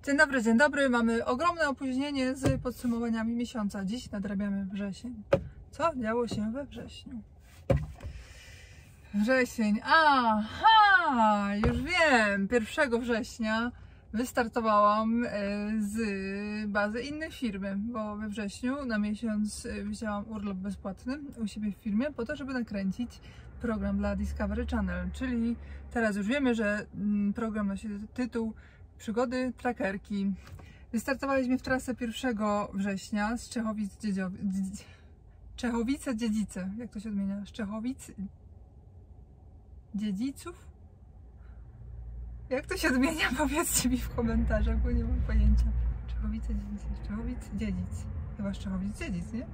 Dzień dobry. Mamy ogromne opóźnienie z podsumowaniami miesiąca. Dziś nadrabiamy wrzesień. Co działo się we wrześniu? Wrzesień. Aha! Już wiem! 1 września wystartowałam z bazy innej firmy, bo we wrześniu na miesiąc wzięłam urlop bezpłatny u siebie w firmie po to, żeby nakręcić program dla Discovery Channel, czyli teraz już wiemy, że program nosi tytuł Przygody Trackerki. Wystartowaliśmy w trasę 1 września z Czechowice-Dziedzice. Jak to się odmienia? Z Czechowic Dziedziców? Jak to się odmienia? Powiedzcie mi w komentarzach, bo nie mam pojęcia. Czechowice-Dziedzice. Czechowic-Dziedzic. Chyba z Czechowic-Dziedzic, nie?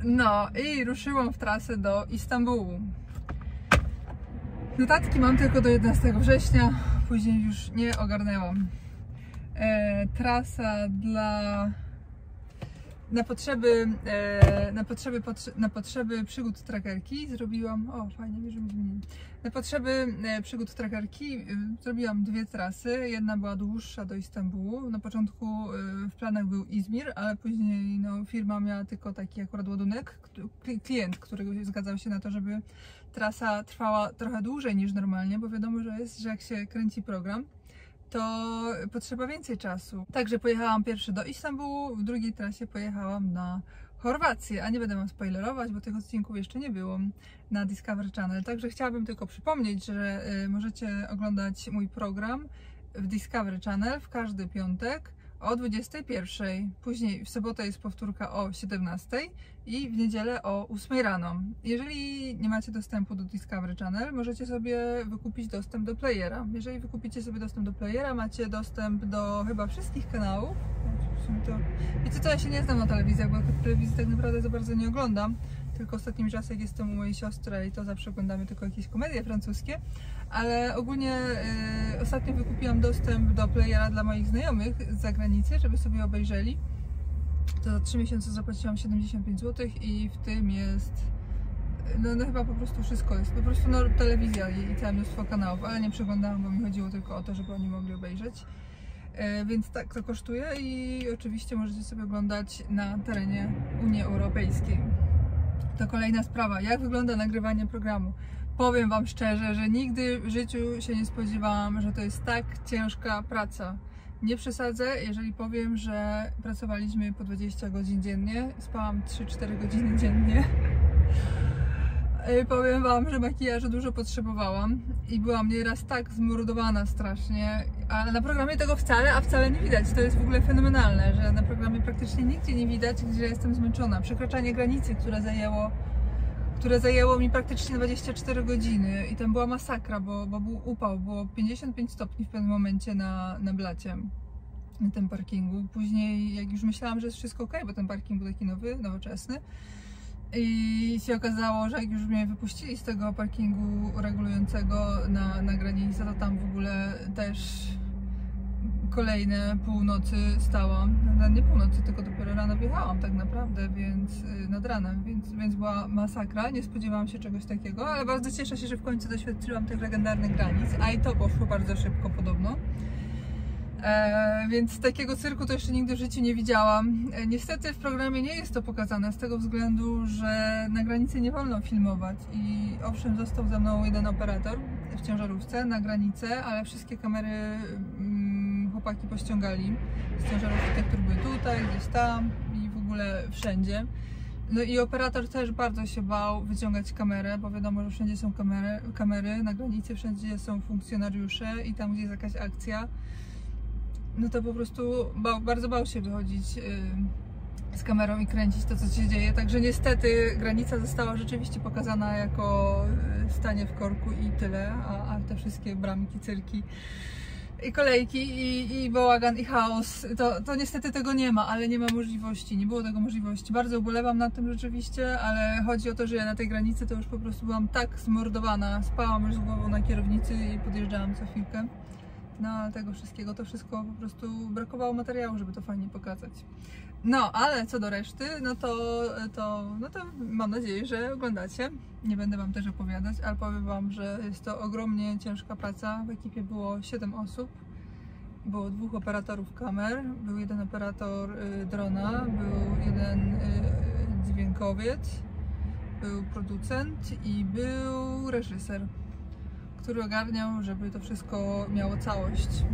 No i ruszyłam w trasę do Istambułu. Notatki mam tylko do 11 września, później już nie ogarnęłam. Trasa na potrzeby przygód trackerki zrobiłam. O, fajnie, że mi zmienili. Na potrzeby przygód trackerki zrobiłam 2 trasy. Jedna była dłuższa do Istambułu. Na początku w planach był Izmir, ale później firma miała tylko taki akurat ładunek. Klient, który zgadzał się na to, żeby trasa trwała trochę dłużej niż normalnie, bo wiadomo, że jak się kręci program, to potrzeba więcej czasu. Także pojechałam pierwszy do Istambułu, w drugiej trasie pojechałam na Chorwację, a nie będę wam spoilerować, bo tych odcinków jeszcze nie było na Discovery Channel. Także chciałabym tylko przypomnieć, że możecie oglądać mój program w Discovery Channel w każdy piątek o 21. Później w sobotę jest powtórka o 17 i w niedzielę o 8 rano. Jeżeli nie macie dostępu do Discovery Channel, możecie sobie wykupić dostęp do playera. Jeżeli wykupicie sobie dostęp do playera, macie dostęp do chyba wszystkich kanałów. Wiecie co, ja się nie znam na telewizjach, bo telewizji tak naprawdę za bardzo nie oglądam. Tylko ostatnim czasem, jak jestem u mojej siostry i to zawsze oglądamy tylko jakieś komedie francuskie, ale ogólnie ostatnio wykupiłam dostęp do playera dla moich znajomych z zagranicy, żeby sobie obejrzeli. To za 3 miesiące zapłaciłam 75 zł i w tym jest no chyba po prostu wszystko jest, po prostu telewizja i całe mnóstwo kanałów, ale nie przeglądałam, bo mi chodziło tylko o to, żeby oni mogli obejrzeć. Więc tak to kosztuje i oczywiście możecie sobie oglądać na terenie Unii Europejskiej. To kolejna sprawa, jak wygląda nagrywanie programu. Powiem wam szczerze, że nigdy w życiu się nie spodziewałam, że to jest tak ciężka praca. Nie przesadzę, jeżeli powiem, że pracowaliśmy po 20 godzin dziennie, spałam 3-4 godziny dziennie. Powiem wam, że makijażu dużo potrzebowałam i byłam nieraz tak zmordowana strasznie, ale na programie tego wcale nie widać. To jest w ogóle fenomenalne, że na programie praktycznie nigdzie nie widać, gdzie jestem zmęczona. Przekraczanie granicy, które zajęło mi praktycznie 24 godziny i tam była masakra, bo był upał, było 55 stopni w pewnym momencie na blacie, na tym parkingu. Później, jak już myślałam, że jest wszystko ok, bo ten parking był taki nowoczesny, i się okazało, że jak już mnie wypuścili z tego parkingu regulującego na granicę, to tam w ogóle też kolejne północy stałam. Nie północy, tylko dopiero rano wjechałam tak naprawdę, więc nad ranem, więc była masakra. Nie spodziewałam się czegoś takiego, ale bardzo cieszę się, że w końcu doświadczyłam tych legendarnych granic, a i to poszło bardzo szybko podobno. Więc takiego cyrku to jeszcze nigdy w życiu nie widziałam. Niestety w programie nie jest to pokazane z tego względu, że na granicy nie wolno filmować i owszem, został ze mną jeden operator w ciężarówce na granicę, ale wszystkie kamery chłopaki pościągali z ciężarówki, te, które były tutaj, gdzieś tam i w ogóle wszędzie. No i operator też bardzo się bał wyciągać kamerę, bo wiadomo, że wszędzie są kamery na granicy, wszędzie są funkcjonariusze i tam, gdzie jest jakaś akcja, no to po prostu bardzo bał się wychodzić z kamerą i kręcić to, co się dzieje. Także niestety granica została rzeczywiście pokazana jako stanie w korku i tyle, a te wszystkie bramki, cyrki i kolejki i bałagan i chaos, to niestety tego nie ma, ale nie ma możliwości, nie było tego możliwości. Bardzo ubolewam nad tym rzeczywiście, ale chodzi o to, że ja na tej granicy to już po prostu byłam tak zmordowana, spałam już z głową na kierownicy i podjeżdżałam co chwilkę. No ale tego wszystkiego, to wszystko po prostu brakowało materiału, żeby to fajnie pokazać. No, ale co do reszty, no to mam nadzieję, że oglądacie. Nie będę wam też opowiadać, ale powiem wam, że jest to ogromnie ciężka praca. W ekipie było 7 osób. Było 2 operatorów kamer, był 1 operator drona, był 1 dźwiękowiec, był producent i był reżyser, który ogarniał, żeby to wszystko miało całość.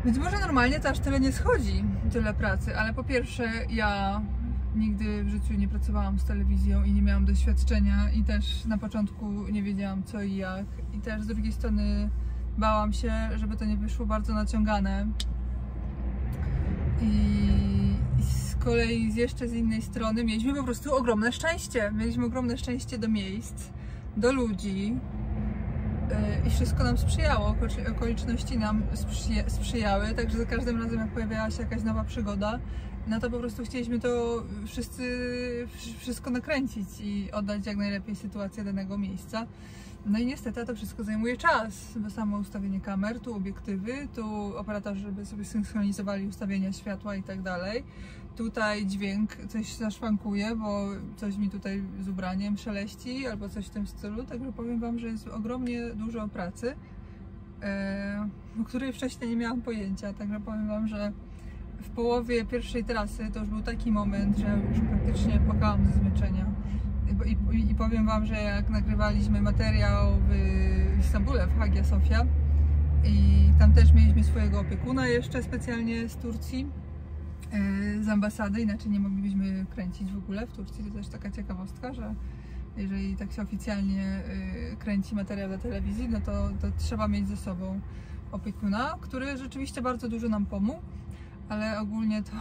Więc może normalnie to aż tyle nie schodzi, tyle pracy, ale po pierwsze ja nigdy w życiu nie pracowałam z telewizją i nie miałam doświadczenia i też na początku nie wiedziałam co i jak. I też z drugiej strony bałam się, żeby to nie wyszło bardzo naciągane. I z kolei jeszcze z innej strony mieliśmy po prostu ogromne szczęście. Mieliśmy ogromne szczęście do miejsc, do ludzi i wszystko nam sprzyjało, okoliczności nam sprzyjały, także za każdym razem jak pojawiała się jakaś nowa przygoda, no to po prostu chcieliśmy to wszystko nakręcić i oddać jak najlepiej sytuację danego miejsca. No i niestety to wszystko zajmuje czas, bo samo ustawienie kamer, tu obiektywy, tu operatorzy, żeby sobie synchronizowali ustawienia światła i tak dalej. Tutaj dźwięk, coś zaszwankuje, bo coś mi tutaj z ubraniem szeleści albo coś w tym stylu, także powiem wam, że jest ogromnie dużo pracy, o której wcześniej nie miałam pojęcia, także powiem wam, że w połowie pierwszej trasy to już był taki moment, że już praktycznie płakałam ze zmęczenia. I powiem wam, że jak nagrywaliśmy materiał w Istambule, w Hagia Sofia i tam też mieliśmy swojego opiekuna jeszcze specjalnie z Turcji, z ambasady, inaczej nie moglibyśmy kręcić w ogóle w Turcji. To też taka ciekawostka, że jeżeli tak się oficjalnie kręci materiał dla telewizji, no to trzeba mieć ze sobą opiekuna, który rzeczywiście bardzo dużo nam pomógł, ale ogólnie to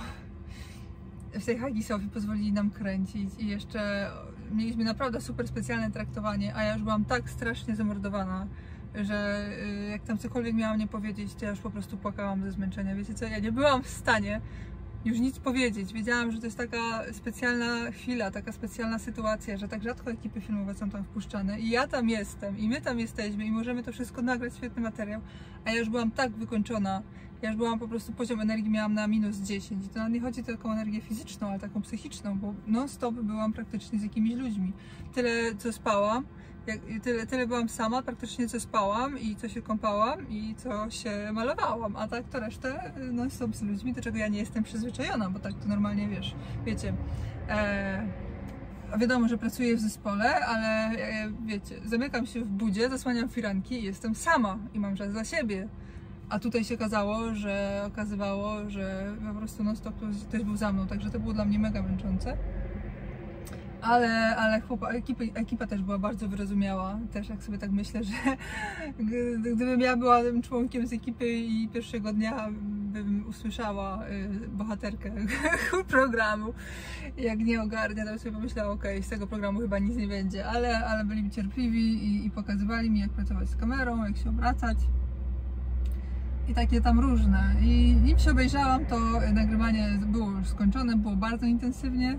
w tej Hagii Sofii pozwolili nam kręcić i jeszcze mieliśmy naprawdę super specjalne traktowanie, a ja już byłam tak strasznie zamordowana, że jak tam cokolwiek miałam nie powiedzieć, to ja już po prostu płakałam ze zmęczenia. Wiecie co, ja nie byłam w stanie już nic powiedzieć. Wiedziałam, że to jest taka specjalna chwila, taka specjalna sytuacja, że tak rzadko ekipy filmowe są tam wpuszczane i ja tam jestem, i my tam jesteśmy i możemy to wszystko nagrać, świetny materiał, a ja już byłam tak wykończona, ja już byłam po prostu, poziom energii miałam na -10 i to nie chodzi tylko o energię fizyczną, ale taką psychiczną, bo non-stop byłam praktycznie z jakimiś ludźmi. Tyle co spałam, tyle byłam sama, praktycznie co spałam i co się kąpałam i co się malowałam, a tak to resztę non-stop z ludźmi, do czego ja nie jestem przyzwyczajona, bo tak to normalnie wiecie. Wiadomo, że pracuję w zespole, ale wiecie, zamykam się w budzie, zasłaniam firanki i jestem sama i mam czas dla siebie. A tutaj się okazywało, że po prostu non-stop ktoś był za mną, także to było dla mnie mega męczące. Ale ekipa też była bardzo wyrozumiała, też jak sobie tak myślę, że gdybym ja była tym członkiem z ekipy i pierwszego dnia bym usłyszała bohaterkę programu, jak nie ogarnia, to bym sobie pomyślała, okej, z tego programu chyba nic nie będzie, ale byli cierpliwi i pokazywali mi, jak pracować z kamerą, jak się obracać. I takie tam różne. I nim się obejrzałam, to nagrywanie było już skończone, było bardzo intensywnie.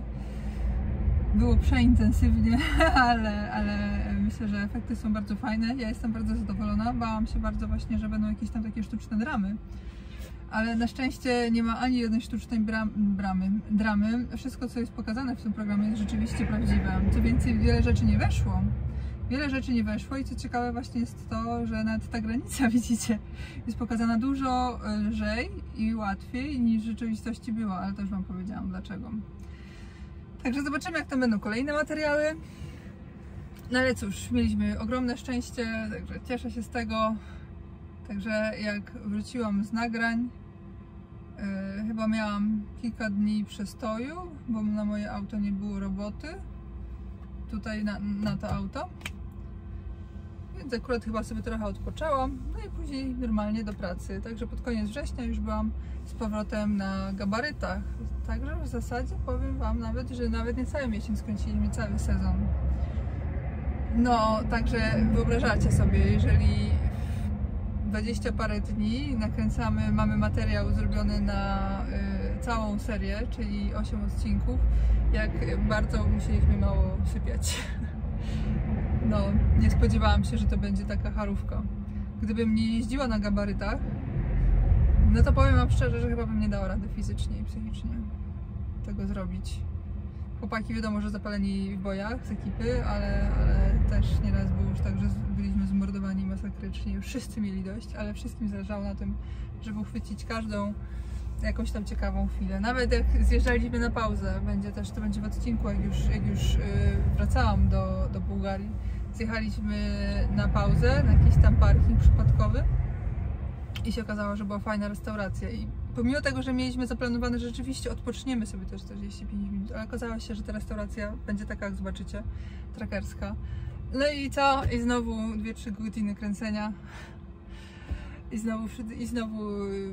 Było przeintensywnie, ale myślę, że efekty są bardzo fajne. Ja jestem bardzo zadowolona. Bałam się bardzo właśnie, że będą jakieś tam takie sztuczne dramy. Ale na szczęście nie ma ani jednej sztucznej dramy. Wszystko, co jest pokazane w tym programie, jest rzeczywiście prawdziwe. Co więcej, wiele rzeczy nie weszło. I co ciekawe właśnie jest to, że nawet ta granica, widzicie, jest pokazana dużo lżej i łatwiej niż w rzeczywistości była, ale też wam powiedziałam dlaczego. Także zobaczymy, jak tam będą kolejne materiały. No ale cóż, mieliśmy ogromne szczęście, także cieszę się z tego. Także jak wróciłam z nagrań, chyba miałam kilka dni przestoju, bo na moje auto nie było roboty. Tutaj na to auto. Więc akurat chyba sobie trochę odpoczęłam, no i później normalnie do pracy. Także pod koniec września już byłam z powrotem na gabarytach. Także w zasadzie powiem wam nawet, że nawet nie cały miesiąc kręciliśmy, cały sezon. No, także wyobrażacie sobie, jeżeli 20 parę dni nakręcamy, mamy materiał zrobiony na całą serię, czyli 8 odcinków, jak bardzo musieliśmy mało sypiać. No, nie spodziewałam się, że to będzie taka charówka. gdybym nie jeździła na gabarytach, no to powiem wam szczerze, że chyba bym nie dała rady fizycznie i psychicznie tego zrobić. Chłopaki wiadomo, że zapaleni w bojach z ekipy, ale też nieraz było już tak, że byliśmy zmordowani masakrycznie. Już wszyscy mieli dość, ale wszystkim zależało na tym, żeby uchwycić każdą jakąś tam ciekawą chwilę. Nawet jak zjeżdżaliśmy na pauzę, to będzie w odcinku, jak już wracałam do Bułgarii. Zjechaliśmy na pauzę, na jakiś tam parking przypadkowy i się okazało, że była fajna restauracja. I pomimo tego, że mieliśmy zaplanowane, że rzeczywiście odpoczniemy sobie też 45 minut, ale okazało się, że ta restauracja będzie taka, jak zobaczycie, trackerska. No i co? I znowu 2-3 godziny kręcenia. I znowu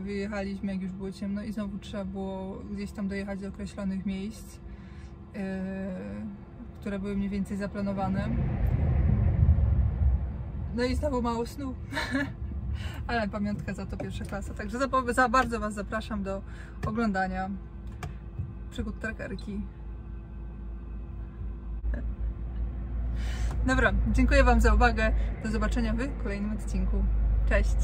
wyjechaliśmy, jak już było ciemno, i znowu trzeba było gdzieś tam dojechać do określonych miejsc, które były mniej więcej zaplanowane. No i znowu mało snu. Ale pamiątka za to pierwsza klasa. Także za bardzo was zapraszam do oglądania przygód trackerki. Dobra, dziękuję wam za uwagę. Do zobaczenia w kolejnym odcinku. Cześć!